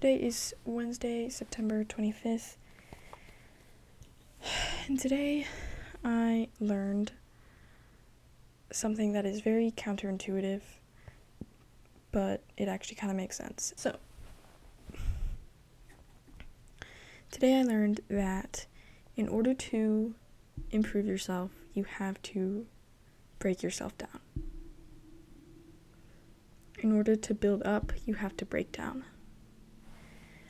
Today is Wednesday, September 25th, and today I learned something that is very counterintuitive, but it actually kind of makes sense. So, today I learned that in order to improve yourself, you have to break yourself down. In order to build up, you have to break down.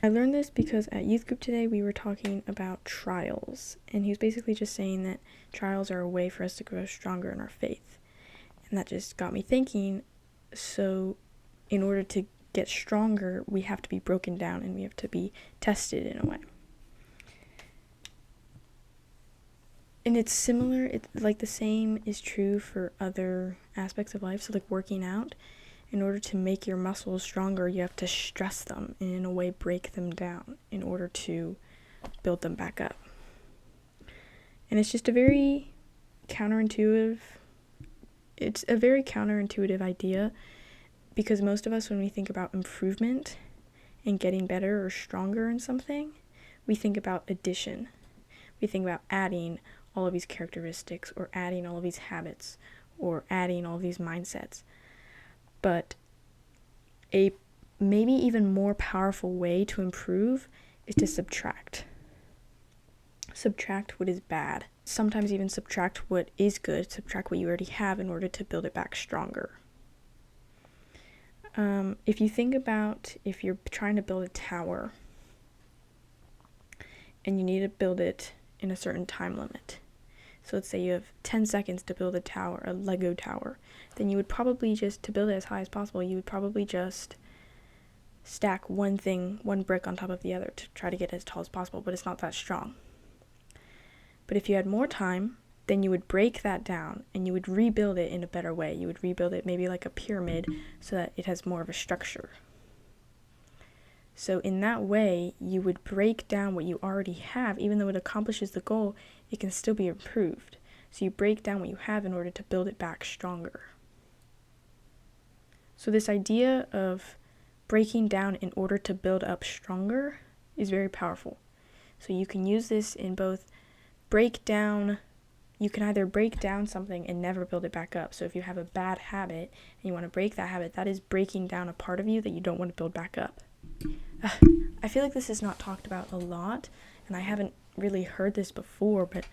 I learned this because at youth group today we were talking about trials, and he was basically just saying that trials are a way for us to grow stronger in our faith. And that just got me thinking, so in order to get stronger, we have to be broken down and we have to be tested in a way. And it's similar, like the same is true for other aspects of life. So like working out, in order to make your muscles stronger, you have to stress them and in a way break them down in order to build them back up. And it's just a very counterintuitive idea, because most of us, when we think about improvement and getting better or stronger in something, we think about addition. We think about adding all of these characteristics or adding all of these habits or adding all of these mindsets. But a maybe even more powerful way to improve is to subtract. Subtract what is bad. Sometimes even subtract what is good, subtract what you already have in order to build it back stronger. If you think about if you're trying to build a tower and you need to build it in a certain time limit. So let's say you have 10 seconds to build a tower, a Lego tower. Then you would probably just, to build it as high as possible, you would probably just stack one brick on top of the other to try to get it as tall as possible, but it's not that strong. But if you had more time, then you would break that down and you would rebuild it in a better way. You would rebuild it maybe like a pyramid so that it has more of a structure. So in that way, you would break down what you already have. Even though it accomplishes the goal, it can still be improved. So you break down what you have in order to build it back stronger. So this idea of breaking down in order to build up stronger is very powerful. So you can use this in both you can either break down something and never build it back up. So if you have a bad habit and you want to break that habit, that is breaking down a part of you that you don't want to build back up. I feel like this is not talked about a lot, and I haven't really heard this before, but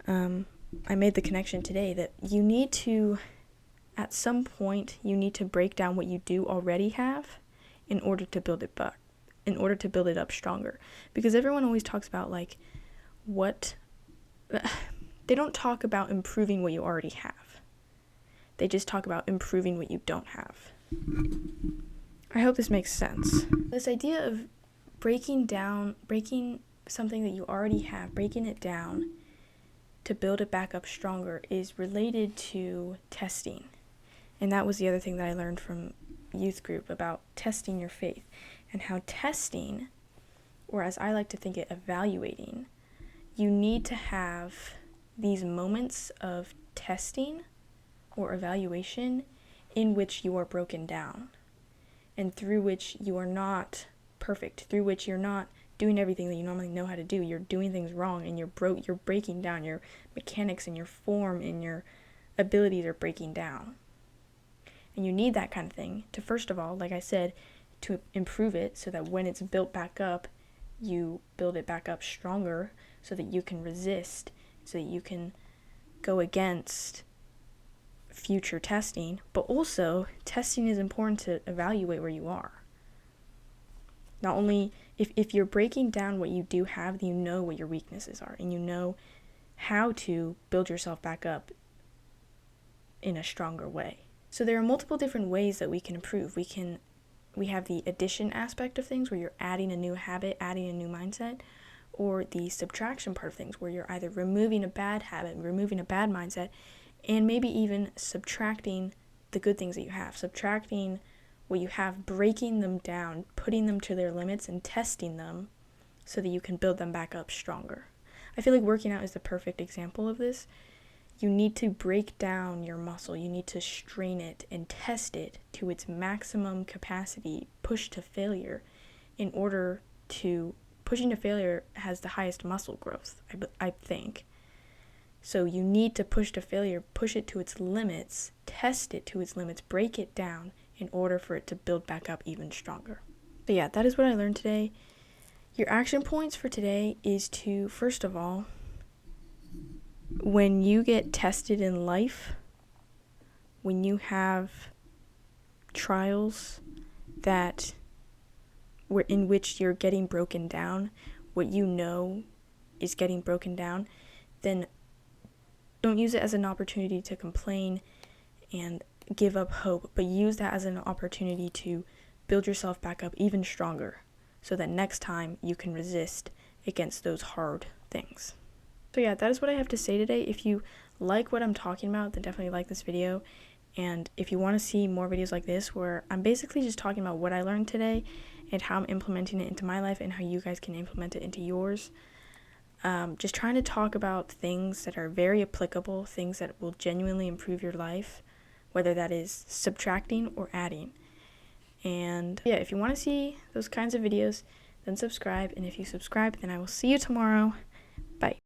I made the connection today that you need to, at some point, you need to break down what you do already have in order to build it back, in order to build it up stronger. Because everyone always talks about they don't talk about improving what you already have. They just talk about improving what you don't have. I hope this makes sense. This idea of breaking something that you already have, breaking it down to build it back up stronger is related to testing. And that was the other thing that I learned from youth group about testing your faith, and how testing, or as I like to think it, evaluating, you need to have these moments of testing or evaluation in which you are broken down, and through which you are not perfect, through which you're not doing everything that you normally know how to do. You're doing things wrong, and you're breaking down. Your mechanics and your form and your abilities are breaking down. And you need that kind of thing to, first of all, like I said, to improve it so that when it's built back up, you build it back up stronger so that you can resist, so that you can go against future testing. But also, testing is important to evaluate where you are. Not only if you're breaking down what you do have, you know what your weaknesses are, and you know how to build yourself back up in a stronger way. So there are multiple different ways that we can improve. We have the addition aspect of things, where you're adding a new habit, adding a new mindset, or the subtraction part of things, where you're either removing a bad habit, removing a bad mindset, and maybe even subtracting the good things that you have, subtracting what you have, breaking them down, putting them to their limits, and testing them so that you can build them back up stronger. I feel like working out is the perfect example of this. You need to break down your muscle. You need to strain it and test it to its maximum capacity, push to failure, in order to, pushing to failure has the highest muscle growth, I think. So you need to push to failure, push it to its limits, test it to its limits, break it down in order for it to build back up even stronger. So yeah, that is what I learned today. Your action points for today is to, first of all, when you get tested in life, when you have trials that were in which you're getting broken down, what you know is getting broken down, then don't use it as an opportunity to complain and give up hope, but use that as an opportunity to build yourself back up even stronger so that next time you can resist against those hard things. So yeah, that is what I have to say today. If you like what I'm talking about, then definitely like this video. And if you want to see more videos like this where I'm basically just talking about what I learned today and how I'm implementing it into my life and how you guys can implement it into yours, just trying to talk about things that are very applicable, things that will genuinely improve your life, whether that is subtracting or adding. And yeah, if you want to see those kinds of videos, then subscribe. And if you subscribe, then I will see you tomorrow. Bye.